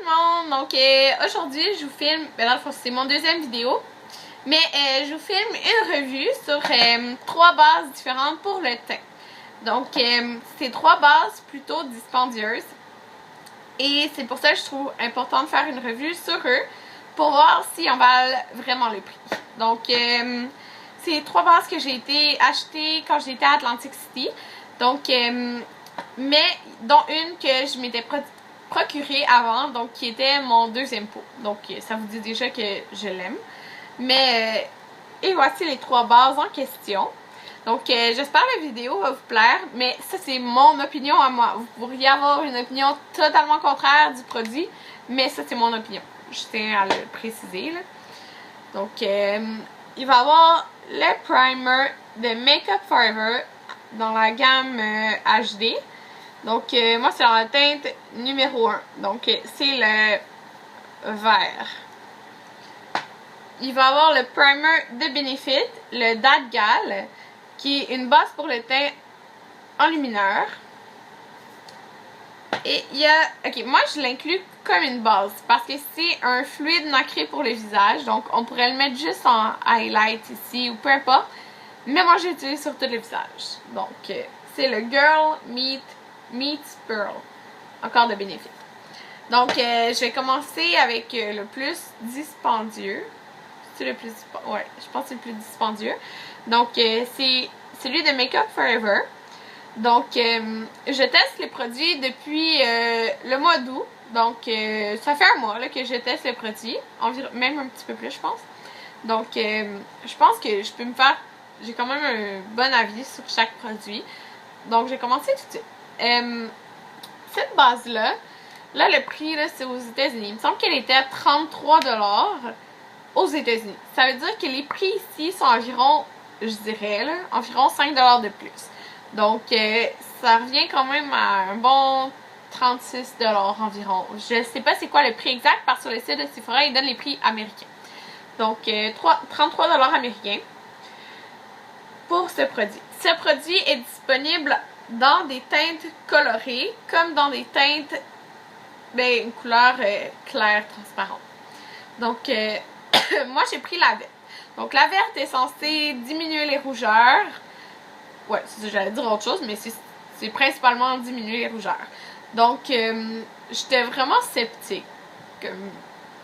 le monde! Donc aujourd'hui je vous filme, ben dans le fond c'est mon deuxième vidéo, mais je vous filme une revue sur 3 bases différentes pour le teint. Donc c'est 3 bases plutôt dispendieuses et c'est pour ça que je trouve important de faire une revue sur eux pour voir si on valent vraiment le prix. Donc c'est 3 bases que j'ai été achetées quand j'étais à Atlantic City. Donc mais dont une que je m'étais procurée avant, donc qui était mon deuxième pot. Donc ça vous dit déjà que je l'aime. Mais et voici les 3 bases en question. Donc j'espère que la vidéo va vous plaire, mais ça c'est mon opinion à moi. Vous pourriez avoir une opinion totalement contraire du produit, mais ça c'est mon opinion. Je tiens à le préciser là. Donc il va y avoir le primer de Make Up Forever dans la gamme HD. Donc moi c'est dans la teinte numéro 1. Donc c'est le vert. Il va y avoir le primer de Benefit, le Dadgal, qui est une base pour le teint enlumineur. Et il y a... Ok, moi je l'inclus comme une base parce que c'est un fluide nacré pour le visage. Donc on pourrait le mettre juste en highlight ici ou peu importe. Mais moi je l'utilise sur tout le visage. Donc c'est le Girl Meets Pearl. Encore de Benefit. Donc je vais commencer avec le plus dispendieux. C'est le plus... Ouais, je pense que c'est le plus dispendieux. Donc c'est celui de Make Up Forever. Donc je teste les produits depuis le mois d'août. Donc ça fait un mois là, que je teste les produits. Environ, même un petit peu plus je pense. Donc je pense que je peux me faire... J'ai quand même un bon avis sur chaque produit. Donc j'ai commencé tout de suite. Cette base-là, là le prix c'est aux États-Unis. Il me semble qu'elle était à 33$ aux États-Unis. Ça veut dire que les prix ici sont environ, je dirais, là, environ 5$ de plus. Donc, ça revient quand même à un bon 36$ environ. Je sais pas c'est quoi le prix exact parce que sur le site de Sephora, ils donnent les prix américains. Donc, 33$ américains pour ce produit. Ce produit est disponible dans des teintes colorées comme dans des teintes, ben, une couleur claire, transparente. Donc, moi j'ai pris la verte. Donc la verte est censée diminuer les rougeurs. Ouais, j'allais dire autre chose, mais c'est principalement diminuer les rougeurs. Donc j'étais vraiment sceptique.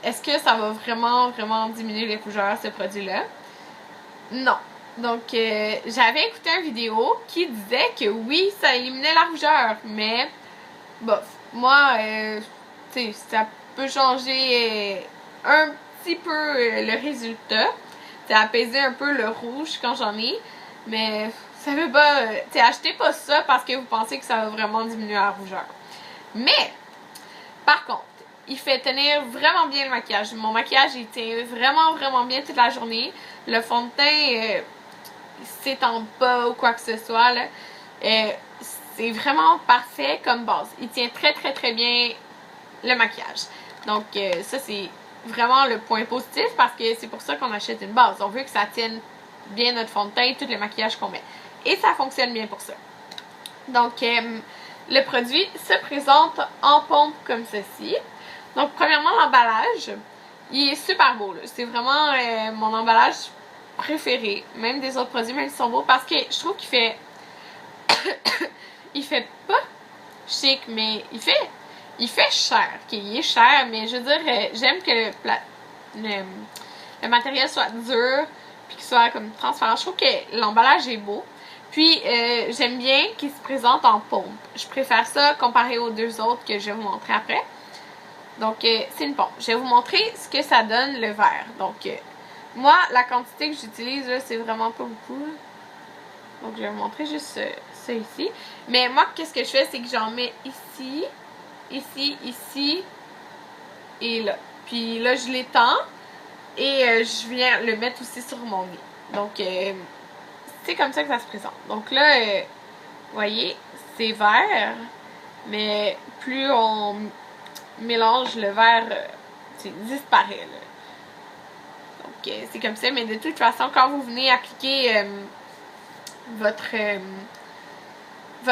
Est-ce que ça va vraiment diminuer les rougeurs, ce produit-là? Non. Donc j'avais écouté une vidéo qui disait que oui, ça éliminait la rougeur, mais bof. Moi, tu sais, ça peut changer un petit peu le résultat. C'est apaiser un peu le rouge quand j'en ai. Mais ça veut pas... T'sais, achetez pas ça parce que vous pensez que ça va vraiment diminuer la rougeur. Mais, par contre, il fait tenir vraiment bien le maquillage. Mon maquillage, il tient vraiment bien toute la journée. Le fond de teint s'étend pas ou quoi que ce soit. Là. C'est vraiment parfait comme base. Il tient très bien le maquillage. Donc, ça, c'est vraiment le point positif parce que c'est pour ça qu'on achète une base. On veut que ça tienne bien notre fond de teint, tout le maquillage qu'on met. Et ça fonctionne bien pour ça. Donc, le produit se présente en pompe comme ceci. Donc, premièrement, l'emballage, il est super beau. C'est vraiment mon emballage préféré. Même des autres produits, même s'ils sont beaux. Parce que je trouve qu'il fait... il fait pas chic, mais il fait cher. Okay, il est cher, mais je veux dire, j'aime que le matériel soit dur puis qu'il soit comme transparent. Je trouve que l'emballage est beau. Puis, j'aime bien qu'il se présente en pompe. Je préfère ça comparé aux deux autres que je vais vous montrer après. Donc, c'est une pompe. Je vais vous montrer ce que ça donne le vert. Donc, moi, la quantité que j'utilise, c'est vraiment pas beaucoup. Là. Donc, je vais vous montrer juste ça ici. Mais moi, qu'est-ce que je fais, c'est que j'en mets ici, ici et là. Puis là, je l'étends et je viens le mettre aussi sur mon nez. Donc, c'est comme ça que ça se présente. Donc là, vous voyez, c'est vert, mais plus on mélange le vert, disparaît. Là. Donc, c'est comme ça. Mais de toute façon, quand vous venez appliquer votre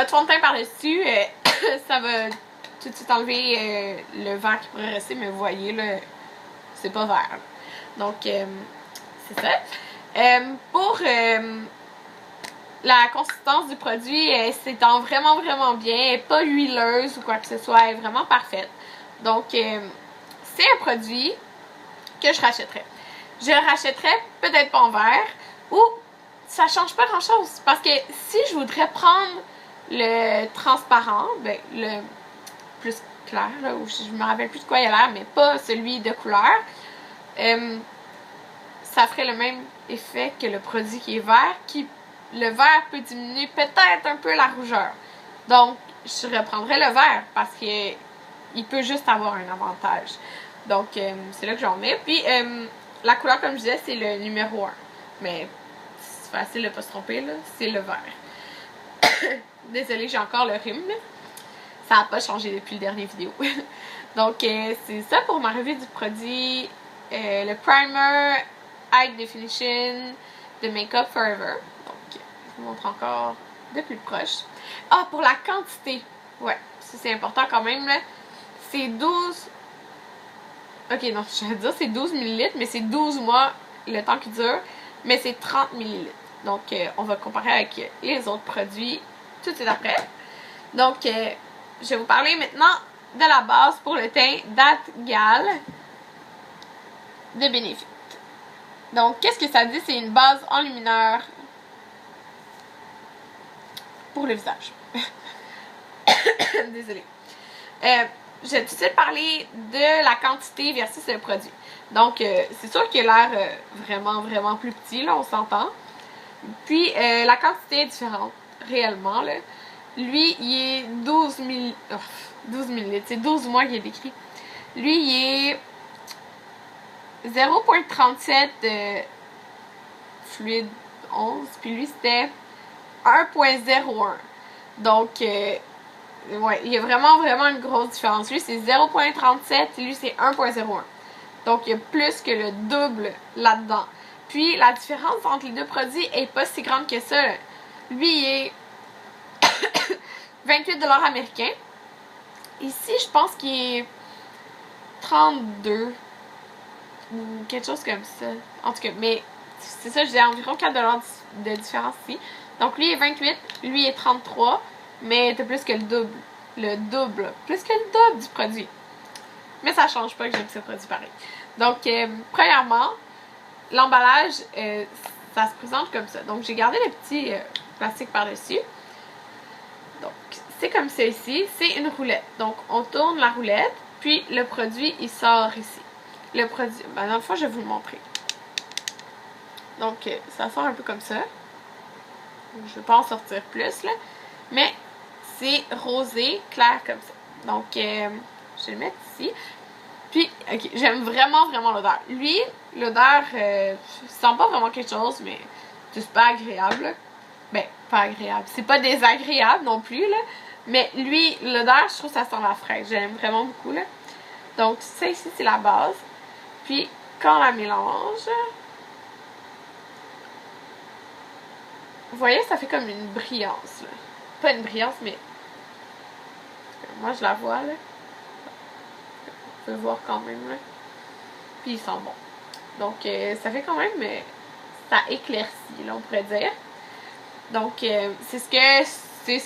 fond de teint par-dessus, ça va tout de suite enlever le vert qui pourrait rester, mais vous voyez, là, c'est pas vert. Là. Donc, c'est ça. Pour la consistance du produit, c'est vraiment, vraiment bien. Elle n'est pas huileuse ou quoi que ce soit. Elle est vraiment parfaite. Donc, c'est un produit que je rachèterais. Je le rachèterais peut-être pas en verre ou ça change pas grand-chose. Parce que si je voudrais prendre le transparent, ben, le plus clair, là, ou je me rappelle plus de quoi il a l'air, mais pas celui de couleur, ça ferait le même effet que le produit qui est vert, le vert peut diminuer peut-être un peu la rougeur. Donc, je reprendrais le vert parce qu'il peut juste avoir un avantage. Donc, c'est là que j'en mets. Puis, la couleur, comme je disais, c'est le numéro 1. Mais c'est facile de ne pas se tromper, là. C'est le vert. Désolée, j'ai encore le rhume, là. Ça n'a pas changé depuis le dernier vidéo. Donc, c'est ça pour ma revue du produit. Le primer High Definition de Make Up Forever. Donc, je vous montre encore de plus proche. Ah, pour la quantité. Ouais, ça c'est important quand même, là. C'est 12... Ok, non, je vais dire c'est 12 ml, mais c'est 12 mois le temps qui dure. Mais c'est 30 ml. Donc, on va comparer avec les autres produits tout de suite après. Donc, je vais vous parler maintenant de la base pour le teint d'Atgal de Benefit. Donc, qu'est-ce que ça dit? C'est une base enlumineur pour le visage. Désolée. Je vais tout de suite parler de la quantité versus le produit. Donc, c'est sûr qu'il a l'air vraiment, vraiment plus petit, là, on s'entend. Puis, la quantité est différente, réellement, là. Lui, il est 12 ml. C'est 12 mois qu'il est décrit. Lui, il est 0,37 de fluide 11. Puis lui, c'était 1,01. Donc, ouais, il y a vraiment, vraiment une grosse différence. Lui, c'est 0,37 et lui, c'est 1,01. Donc, il y a plus que le double là-dedans. Puis, la différence entre les deux produits est pas si grande que ça. Lui, il est 28$ américains. Ici, je pense qu'il est 32 ou quelque chose comme ça. En tout cas, mais c'est ça, j'ai environ 4$ de différence ici. Donc, lui est 28, lui est 33, mais t'as plus que le double. Le double. Plus que le double du produit. Mais ça change pas que j'aime ce produit pareil. Donc, premièrement, l'emballage, ça se présente comme ça. Donc, j'ai gardé le petit plastique par-dessus. Donc, c'est comme ça ici. C'est une roulette. Donc, on tourne la roulette, puis le produit, il sort ici. Le produit, ben, dans le fond, je vais vous le montrer. Donc, ça sort un peu comme ça. Je ne vais pas en sortir plus, là. Mais c'est rosé, clair comme ça. Donc, je vais le mettre ici. Puis, ok, j'aime vraiment, vraiment l'odeur. Lui, l'odeur, je sens pas vraiment quelque chose, mais c'est super agréable, là. Ben, pas agréable. C'est pas désagréable non plus, là. Mais lui, l'odeur, je trouve que ça sent la fraise. J'aime vraiment beaucoup, là. Donc, ça ici, c'est la base. Puis, quand on la mélange, vous voyez, ça fait comme une brillance, là. Pas une brillance, mais moi, je la vois, là. Vous pouvez voir quand même, là. Puis, il sent bon. Donc, ça fait quand même... ça éclaircit, là, on pourrait dire. Donc, c'est ce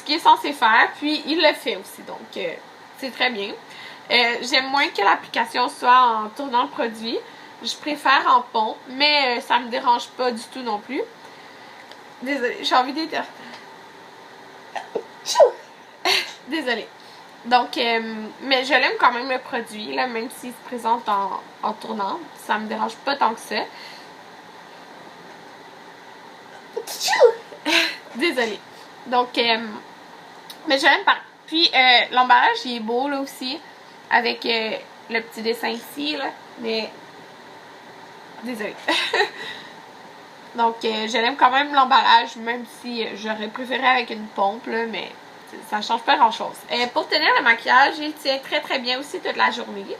qu'il est censé faire. Puis, il le fait aussi. Donc, c'est très bien. J'aime moins que l'application soit en tournant le produit. Je préfère en pompe, mais ça me dérange pas du tout non plus. Désolée, j'ai envie d'être... Désolée. Donc, mais je l'aime quand même le produit, là, même s'il se présente en tournant. Ça me dérange pas tant que ça. Désolée. Donc, mais je l'aime pas. Puis, l'emballage, il est beau, là, aussi. Avec le petit dessin ici, là. Mais, désolée. Donc, je l'aime quand même l'emballage, même si j'aurais préféré avec une pompe, là, mais ça change pas grand-chose. Pour tenir le maquillage, il tient très très bien aussi toute la journée.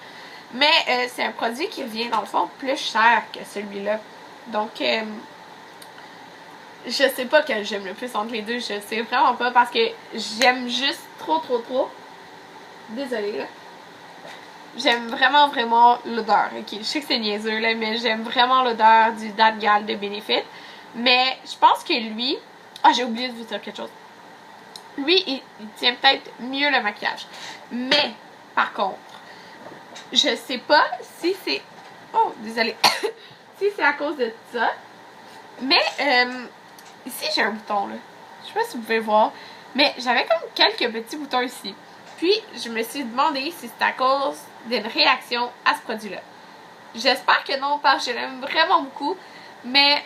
Mais c'est un produit qui revient, dans le fond, plus cher que celui-là. Donc, je sais pas quel j'aime le plus entre les deux. Je sais vraiment pas parce que j'aime juste trop. désolée là. J'aime vraiment l'odeur, ok? Je sais que c'est niaiseux là, mais j'aime vraiment l'odeur du Dadgal de Benefit. Mais je pense que lui... Ah, j'ai oublié de vous dire quelque chose. Lui, il tient peut-être mieux le maquillage. Mais, par contre, je sais pas si c'est... Oh, désolée. Si c'est à cause de ça. Mais, ici, j'ai un bouton, là. Je sais pas si vous pouvez voir. Mais j'avais comme quelques petits boutons ici. Puis, je me suis demandé si c'est à cause d'une réaction à ce produit-là. J'espère que non, parce que je l'aime vraiment beaucoup. Mais,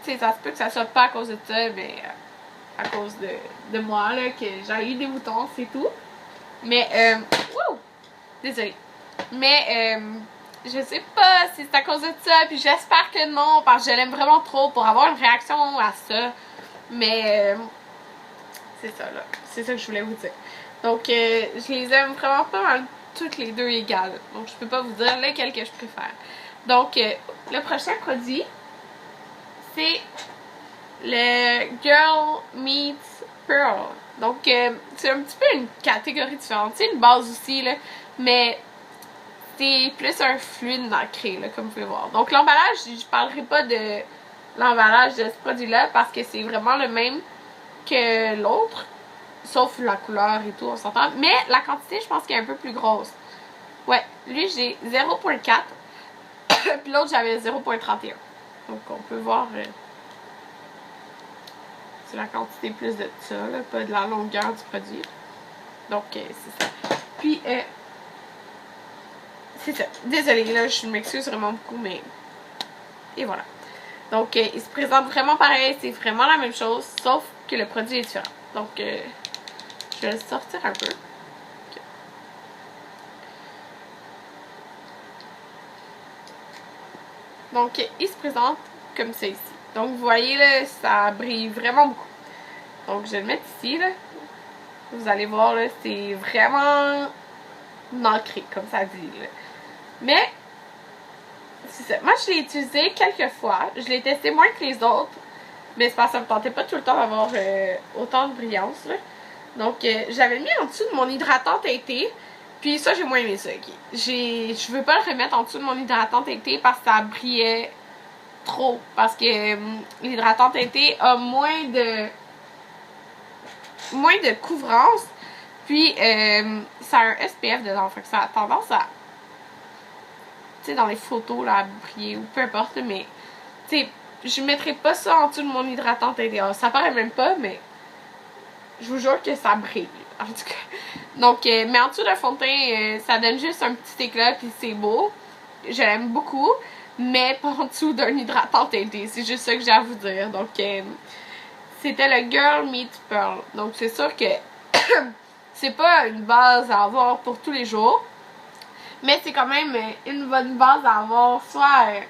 tu sais, ça se peut que ça soit pas à cause de ça, mais à cause de moi, là, que j'ai eu des boutons, c'est tout. Mais, wow! Désolée. Mais, je sais pas si c'est à cause de ça, puis j'espère que non, parce que je l'aime vraiment trop pour avoir une réaction à ça. Mais, c'est ça, là. C'est ça que je voulais vous dire. Donc, je les aime vraiment pas mal toutes les deux égales. Donc, je peux pas vous dire lequel que je préfère. Donc, le prochain produit, c'est le Girl Meets Pearl. Donc, c'est un petit peu une catégorie différente. C'est une base aussi, là, mais c'est plus un fluide nacré, là, comme vous pouvez voir. Donc, l'emballage, je parlerai pas de l'emballage de ce produit-là parce que c'est vraiment le même que l'autre. Sauf la couleur et tout, on s'entend. Mais la quantité, je pense qu'elle est un peu plus grosse. Ouais, lui, j'ai 0.4. Puis l'autre, j'avais 0.31. Donc, on peut voir... c'est la quantité plus de ça, là, pas de la longueur du produit. Donc, c'est ça. Puis, c'est ça. Désolée, là, je m'excuse vraiment beaucoup, mais... Et voilà. Donc, il se présente vraiment pareil. C'est vraiment la même chose, sauf que le produit est différent. Donc, je vais le sortir un peu. Okay. Donc, il se présente comme ça ici. Donc, vous voyez, là, ça brille vraiment beaucoup. Donc, je vais le mettre ici, là. Vous allez voir, là, c'est vraiment nacré, comme ça dit, là. Mais, c'est ça. Moi, je l'ai utilisé quelques fois. Je l'ai testé moins que les autres. Mais c'est parce que ça me tentait pas tout le temps d'avoir autant de brillance, là. Donc, j'avais mis en dessous de mon hydratant teinté. Puis ça, j'ai moins aimé ça. Okay. Je veux pas le remettre en dessous de mon hydratant teinté parce que ça brillait trop. Parce que l'hydratant teinté a moins de couvrance. Puis, ça a un SPF dedans. Fait que ça a tendance à... Tu sais, dans les photos, là, à briller ou peu importe. Mais, tu sais, je mettrais pas ça en dessous de mon hydratant teinté. Alors, ça paraît même pas, mais... Je vous jure que ça brille, en tout cas. Donc, mais en dessous d'un fond de teint, ça donne juste un petit éclat, puis c'est beau. Je l'aime beaucoup, mais pas en dessous d'un hydratant teinté. C'est juste ça que j'ai à vous dire. Donc, c'était le Girl Meets Pearl. Donc, c'est sûr que c'est pas une base à avoir pour tous les jours, mais c'est quand même une bonne base à avoir, soit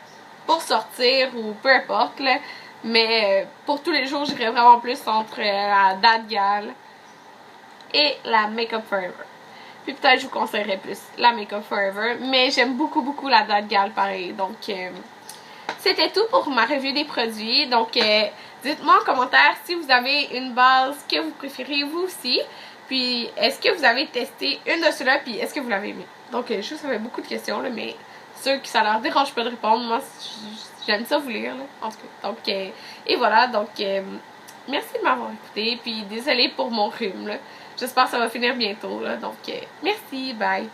pour sortir ou peu importe, là. Mais pour tous les jours, j'irais vraiment plus entre la Dadgal et la Makeup Forever. Puis peut-être je vous conseillerais plus la Makeup Forever. Mais j'aime beaucoup la Dadgal pareil. Donc c'était tout pour ma revue des produits. Donc dites-moi en commentaire si vous avez une base que vous préférez vous aussi. Puis est-ce que vous avez testé une de ceux-là, puis est-ce que vous l'avez aimé. Donc je sais que ça fait beaucoup de questions là, mais ceux qui ça leur dérange pas de répondre, moi j'aime ça vous lire, là, en tout cas. Donc, et voilà, donc, merci de m'avoir écouté, puis désolée pour mon rhume, là. J'espère que ça va finir bientôt, là. Donc, merci, bye!